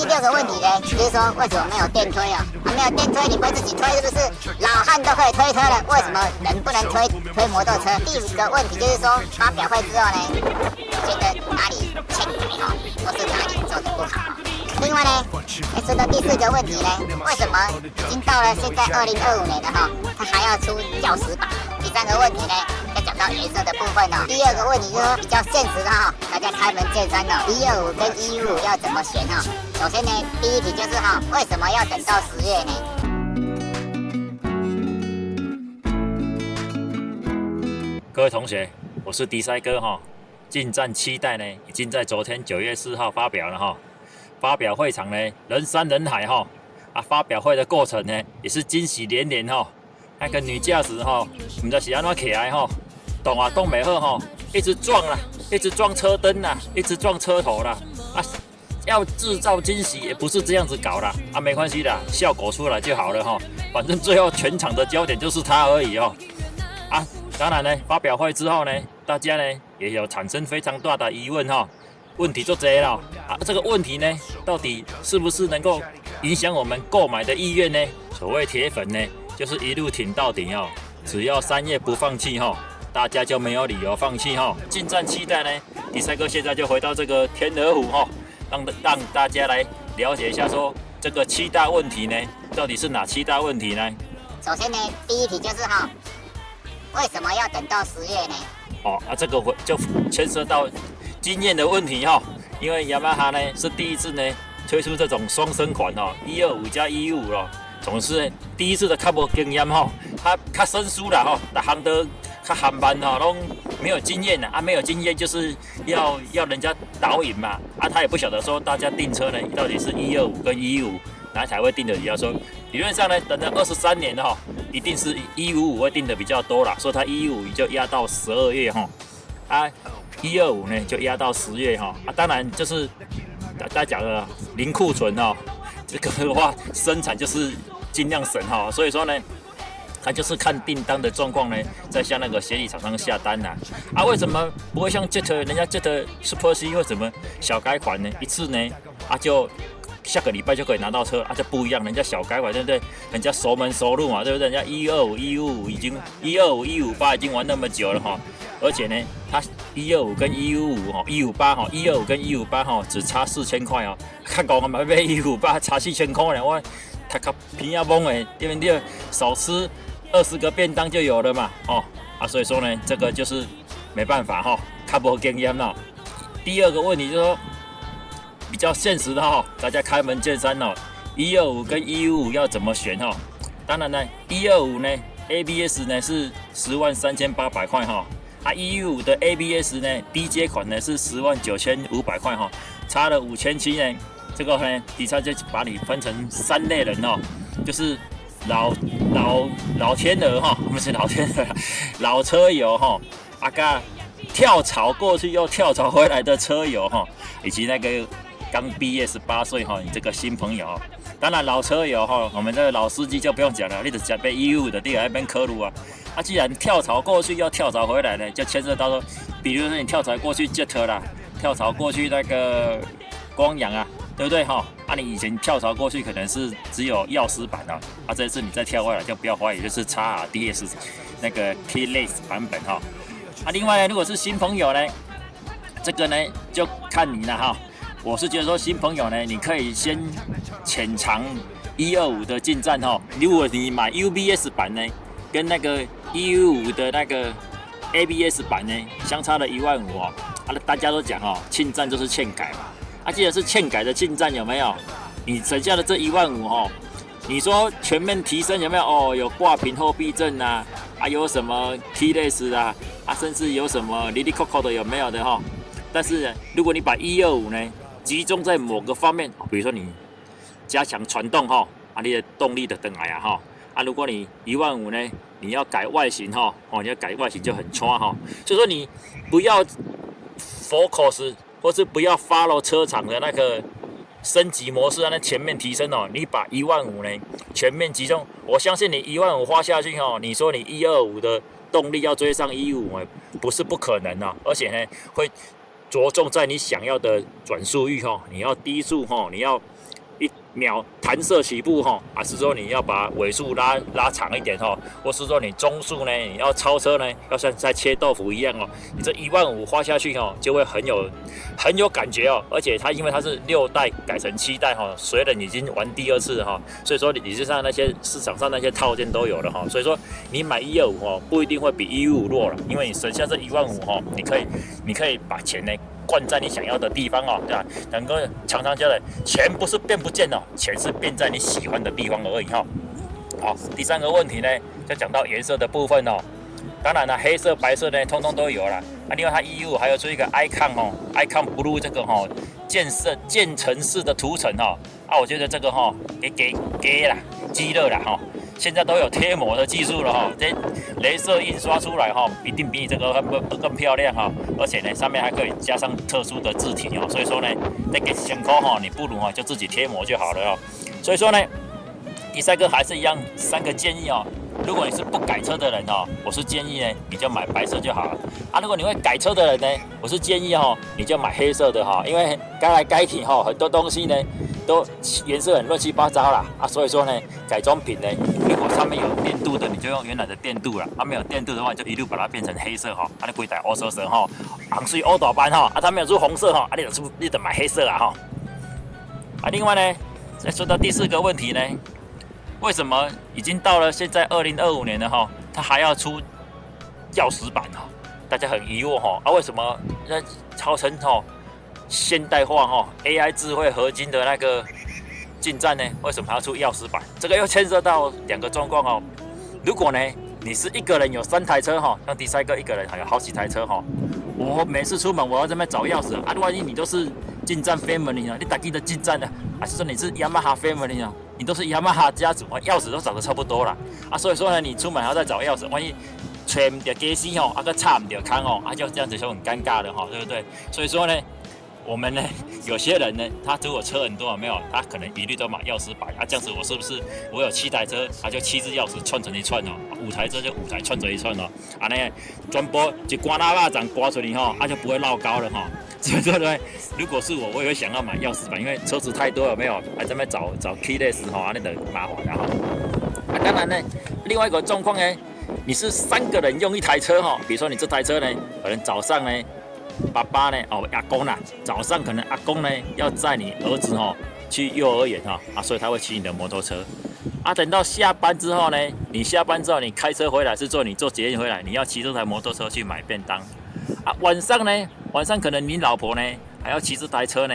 第6个问题呢，就是说为什么没有电推啊？没有电推，你不会自己推是不是？老汉都可以推车了，为什么人不能推摩托车？第5个问题就是说，发表会之后呢，觉得哪里欠改哈，或是哪里做得不好。另外呢，说到第4个问题呢，为什么已经到了现在2025年了哈，他还要出钥匙版？第3个问题呢，要讲到颜色的部分哦。第2个问题就是说比较现实的哈，大家开门见山哦，125跟115要怎么选哈？首先呢，第1题就是哈，为什么要等到10月呢？各位同学，我是迪塞哥哈。进站期待呢，已经在昨天9月4号发表了哈。发表会场呢，人山人海哈。发表会的过程呢，也是惊喜连连哈。那个女驾驶哈，不知道是安怎起来哈，动啊动没好哈，一直撞啦，一直撞车灯啦，一直撞车头啦。要制造惊喜也不是这样子搞啦。没关系啦，效果出来就好了哈。反正最后全场的焦点就是他而已哦。当然呢，发表会之后呢，大家呢也有产生非常大的疑问哈，问题就这了这个问题呢，到底是不是能够影响我们购买的意愿呢？所谓铁粉呢，就是一路挺到底哦，只要3月不放弃哈，大家就没有理由放弃哈。进站期待呢，迪赛哥现在就回到这个天鹅湖哈，让大家来了解一下说这个7大问题呢，到底是哪7大问题呢？首先呢，第1题就是哈，为什么要等到10月呢？这个就牵涉到经验的问题哈，因为雅马哈呢是第一次呢推出这种双生款125加115咯，总是第一次的较无经验哈，较生疏啦哈，大行都较含慢哈，拢没有经验没有经验就是要人家导引嘛他也不晓得说大家订车呢到底是125跟115哪一台会订的比较说，理论上呢等了23年哈，一定是155会订的比较多啦，所以它155就压到12月哈，125呢就压到10月哈当然就是大家讲的零库存这个的话生产就是尽量省所以说呢，他就是看订单的状况呢，再向那个协理厂商下单为什么不会像 Jet 人家 Jet Super C 为什么小改款呢？一次呢就下个礼拜就可以拿到车这不一样，人家小改款对不对？人家熟门熟路嘛，对不对？人家125、155已经125、158已经玩那么久了而且呢，它125跟155、158、125跟158只差4000块看讲嘛买158差4000块呢，我他个平要懵对不对？少吃20个便当就有了嘛所以说呢，这个就是没办法较无经验第2个问题就是说，比较现实的大家开门见山125跟155要怎么选当然呢，125呢 ABS 呢是103800块115的 ABS 呢低阶款呢是109500块差了5700呢。这个呢，底下就把你分成3类人就是老天鹅不是老天鹅，老车友跳槽过去又跳槽回来的车友以及那个刚毕业18岁你这个新朋友当然老车友我们这个老司机就不用讲了，你只讲被155的第二边科鲁既然跳槽过去又跳槽回来呢，就牵涉到说，比如说你跳槽过去 Jet 啦，跳槽过去那个光阳对不对你以前跳槽过去可能是只有钥匙版这次你再跳回来就不要怀疑，就是 XRDS 那个 Keyless 版本另外呢，如果是新朋友呢，这个呢就看你了我是觉得说新朋友呢，你可以先浅尝125的进站如果你买 UBS 版呢，跟那个115的那个 ABS 版呢，相差了15000大家都讲进站就是欠改嘛。既然是欠改的进站有没有？你省下的这15000你说全面提升有没有？有挂屏后避震有什么 keyless 甚至有什么 Lily Coco 的有没有的但是如果你把125呢集中在某个方面，比如说你加强传动你的动力的等来如果你15000呢，你要改外形你要改外形就很差所以说你不要 focus。或是不要 follow 车厂的那个升级模式那前面提升你把15000呢全面集中，我相信你15000花下去你说你125的动力要追上155不是不可能而且呢会着重在你想要的转速域你要低速你要1秒弹射起步哈，还是说你要把尾数拉长一点哈，或是说你中速呢，你要超车呢，要像在切豆腐一样哦，你这15000花下去哦，就会很有感觉哦，而且它因为它是6代改成7代哈，随人已经玩第2次哈，所以说理论上那些市场上那些套件都有了哈，所以说你买125哦，不一定会比115弱了，因为你省下这15000哈，你可以把钱呢灌在你想要的地方哦，对吧？能够常常讲的，钱不是变不见了，钱是变在你喜欢的地方而已哈。好，第3个问题呢，就讲到颜色的部分哦。当然了，黑色、白色呢，通通都有了。啊，另外它115还有出一个 Icon 哦 ，Icon Blue 这个哈、渐层式的涂层哈。啊，我觉得这个哈、给啦，鸡肋啦哈。现在都有贴膜的技术了哈，这雷射印刷出来哈，一定比你这个更漂亮哈，而且呢，上面还可以加上特殊的字体哦，所以说呢，这个辛苦哈，你不如哈就自己贴膜就好了哦。所以说呢，第3个还是一样，3个建议哦。如果你是不改车的人哦，我是建议呢，你就买白色就好了啊。如果你会改车的人呢，我是建议哦，你就买黑色的哈，因为该来该去哈，很多东西呢都颜色很乱七八糟啦啊，所以说呢，改装品呢，如果上面有电镀的，你就用原来的电镀啦，啊没有电镀的话，就一路把它变成黑色哈，啊你规台乌色色哈，红水乌大斑哈，啊它没有出红色哈，啊你得买黑色啊哈。啊另外呢，再说到第4个问题呢。为什么已经到了现在2025年了哈，它还要出钥匙版哈？大家很疑惑哈，啊为什么那号称哈现代化哈 AI 智慧合金的那个进站呢？为什么还要出钥匙版？这个又牵涉到2个状况哦。如果呢你是一个人有3台车哈，像第3个一个人还有好几台车哈，我每次出门我要这边找钥匙啊，万一你都是进站 family 啊，你打记得进站的，还是说你是 Yamaha family 啊？你都是Yamaha家族，钥匙都找得差不多啦啊，所以说呢，你出门还要再找钥匙，万一找唔到机器吼，啊个插唔到康哦，啊就这样子就很尴尬了哈，对不对？所以说呢，我们呢有些人呢，他如果车很多有没有，他可能一律都买钥匙版啊，这样子我是不是我有7台车，他就7只钥匙串成一串哦，5台车就5台串成一串哦，啊呢全部一刮拉巴掌刮出来吼，啊就不会绕高了哈。所以说呢，如果是我也会想要买钥匙版，因为车子太多有没有？还在那边找 keyless 哈，那个麻烦的哈。啊，当然呢，另外一个状况呢，你是3个人用一台车哈，比如说你这台车呢，可能早上呢，爸爸呢，哦阿公啦，早上可能阿公呢要载你儿子哈去幼儿园哈，啊，所以他会骑你的摩托车。啊，等到下班之后呢，你下班之后你开车回来是你坐捷运回来，你要骑这台摩托车去买便当。啊，晚上可能你老婆呢还要骑这台车呢，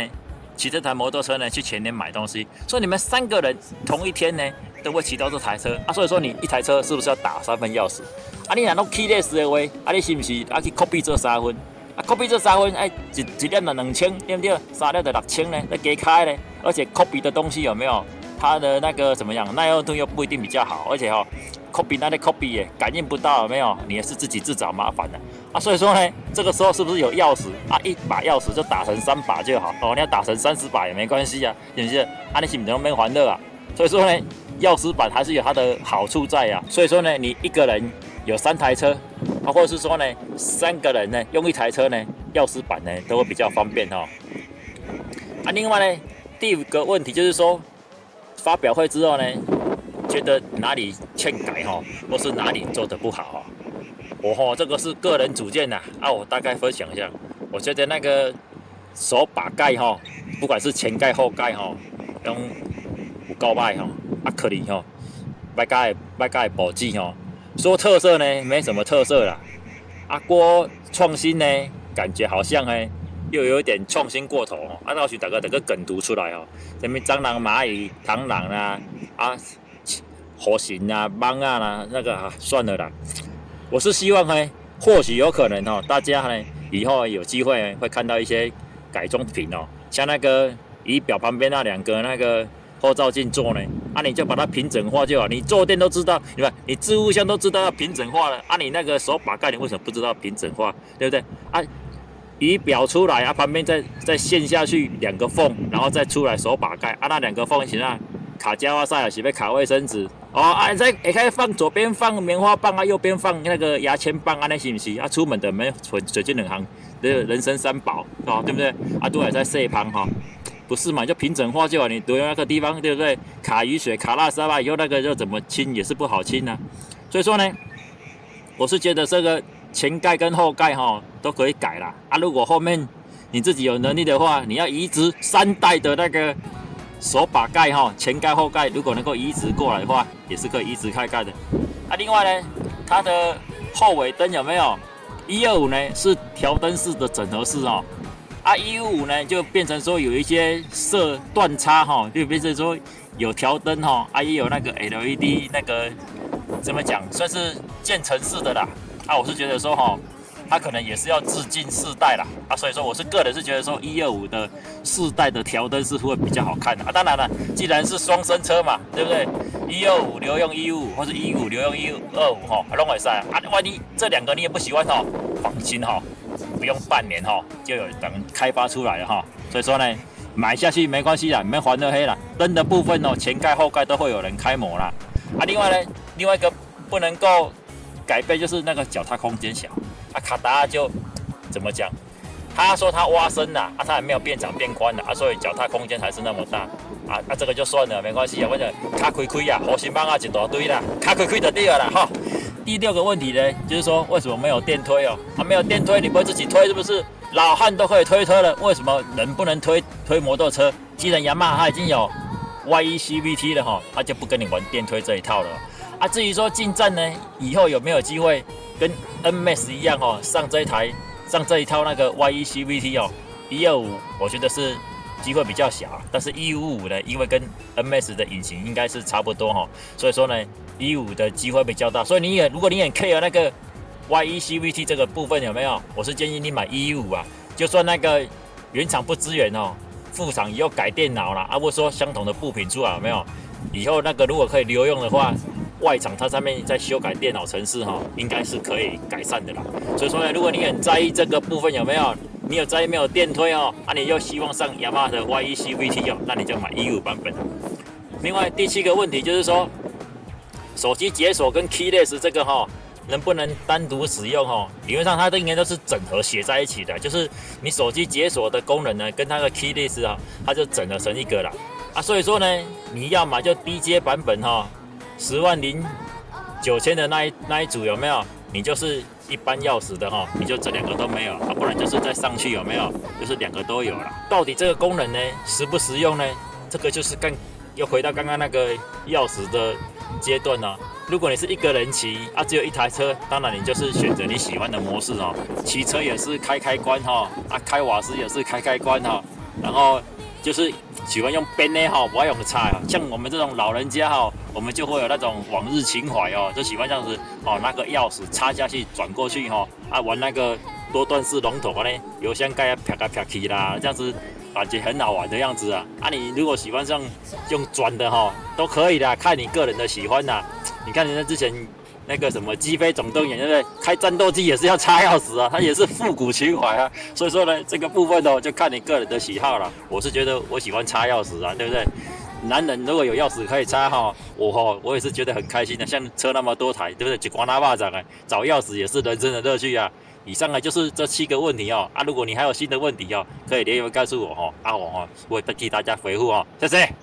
骑这台摩托车呢去全联买东西，所以你们3个人同一天呢都会骑到这台车啊，所以说你一台车是不是要打3份钥匙？啊，你若弄 keyless 的话，啊你是不是要去 copy 这3份？啊 copy 这3份，哎一粒就2000，对不对？3粒就6000呢，再加开呢，而且 copy 的东西有没有？它的那个怎么样？耐用度又不一定比较好，而且copy 那类 copy 也感应不到，有没有？你也是自己自找麻烦的啊！所以说呢，这个时候是不是有钥匙啊？一把钥匙就打成3把就好哦，你要打成30把也没关系啊，是不是？啊，你是不是免欢乐啊？所以说呢，钥匙版还是有它的好处在啊。所以说呢，你一个人有3台车啊，或者是说呢，3个人呢用一台车呢，钥匙版呢都会比较方便哦。啊，另外呢，第5个问题就是说，发表会之后呢，觉得哪里欠改哈，或是哪里做得不好我这个是个人主见呐啊，我大概分享一下，我觉得那个手把盖不管是前盖后盖用有够歹啊可能摆盖保质说特色呢没什么特色啦，啊过创新呢感觉好像又有一点创新过头啊，到时大家梗图出来什么蟑螂、蚂蚁、螳螂啊火星啊、蠓啊啦，那个算了啦。我是希望或许有可能大家以后有机会会看到一些改装品像那个仪表旁边那2个那个后照镜座呢，啊你就把它平整化就好，你坐垫都知道，你置物箱都知道要平整化了，啊你那个手把盖你为什么不知道平整化，对不对啊？仪表出来啊，旁边再陷下去2个缝，然后再出来手把盖啊，那2个缝是那卡胶啊，还是要卡卫生纸再也可以放左边放棉花棒啊，右边放那个牙签棒啊，那是不是啊？出门的没水这2行，人生3宝对不对？啊，都还在细旁不是嘛？就平整化就好，你留那个地方，对不对？卡雨水、卡拉沙吧，以后那个要怎么清也是不好清啊。所以说呢，我是觉得这个前盖跟后盖都可以改啦。啊，如果后面你自己有能力的话，你要移植3代的那个手把盖前盖后盖，如果能够移植过来的话，也是可以移植开盖的。啊，另外呢，它的后尾灯有没有？125呢是调灯式的整合式啊，155呢就变成说有一些色断差就变成说有调灯也有那个 LED 那个怎么讲，算是渐层式的啦。我是觉得说它可能也是要致敬4代啦所以说我是个人是觉得说125的4代的调灯是会比较好看的当然了，既然是双生车嘛，对不对？125留用155，或是155留用125都可以万一这2个你也不喜欢放心不用半年就有人开发出来了所以说呢，买下去没关系啦，你们还得黑啦。灯的部分前盖后盖都会有人开模啦另外呢，另外一个不能够改变就是那个脚踏空间小卡达就怎么讲？他说他挖深了他也没有变长变宽了所以脚踏空间还是那么大这个就算了，没关系反正卡亏亏火星棒一大堆啦，卡亏亏就对了啦第6个问题呢，就是说为什么没有电推没有电推，你不会自己推是不是？老汉都可以推车了，为什么人不能推摩托车？既然雅马哈它已经有 YE CVT 了它就不跟你玩电推这一套了至于说进站呢，以后有没有机会跟 NMAX 一样上这一套那个 YE CVT125，我觉得是机会比较小但是155呢，因为跟 NMAX 的引擎应该是差不多所以说呢155的机会比较大，所以如果你很 care 那个 YE CVT 这个部分有没有？我是建议你买115就算那个原厂不支援副厂以后改电脑啦或者说相同的部品出来有没有？以后那个如果可以留用的话，外厂它上面在修改电脑程式应该是可以改善的啦。所以说呢，如果你很在意这个部分有没有？你有在意没有电推你又希望上雅马哈的 YE CVT那你就买125版本。另外第7个问题就是说，手机解锁跟 keyless 这个能不能单独使用理论上它应该都是整合写在一起的，就是你手机解锁的功能呢跟它的 keyless 它就整合成一个啦所以说呢，你要买就低阶版本109000的那一组有没有？你就是一般钥匙的你就这2个都没有不然就是再上去有没有？就是2个都有了。到底这个功能呢实不实用呢？这个就是又回到刚刚那个钥匙的阶段如果你是一个人骑只有一台车，当然你就是选择你喜欢的模式骑车也是开关开瓦斯也是开关然后就是喜欢用边的不爱用插像我们这种老人家我们就会有那种往日情怀就喜欢这样子那个钥匙插下去转过去玩那个多段式龙头油箱盖啪来啪去啦，这样子感觉很好玩的样子你如果喜欢上用转的都可以的，看你个人的喜欢啦。你看人家之前那个什么击飞总动员，对不对？开战斗机也是要插钥匙它也是复古情怀所以说呢，这个部分就看你个人的喜好了。我是觉得我喜欢插钥匙对不对？男人如果有钥匙可以插我也是觉得很开心的。像车那么多台，对不对？一光拉巴掌找钥匙也是人生的乐趣以上呢就是这7个问题如果你还有新的问题可以留言告诉我我会替大家回复谢谢。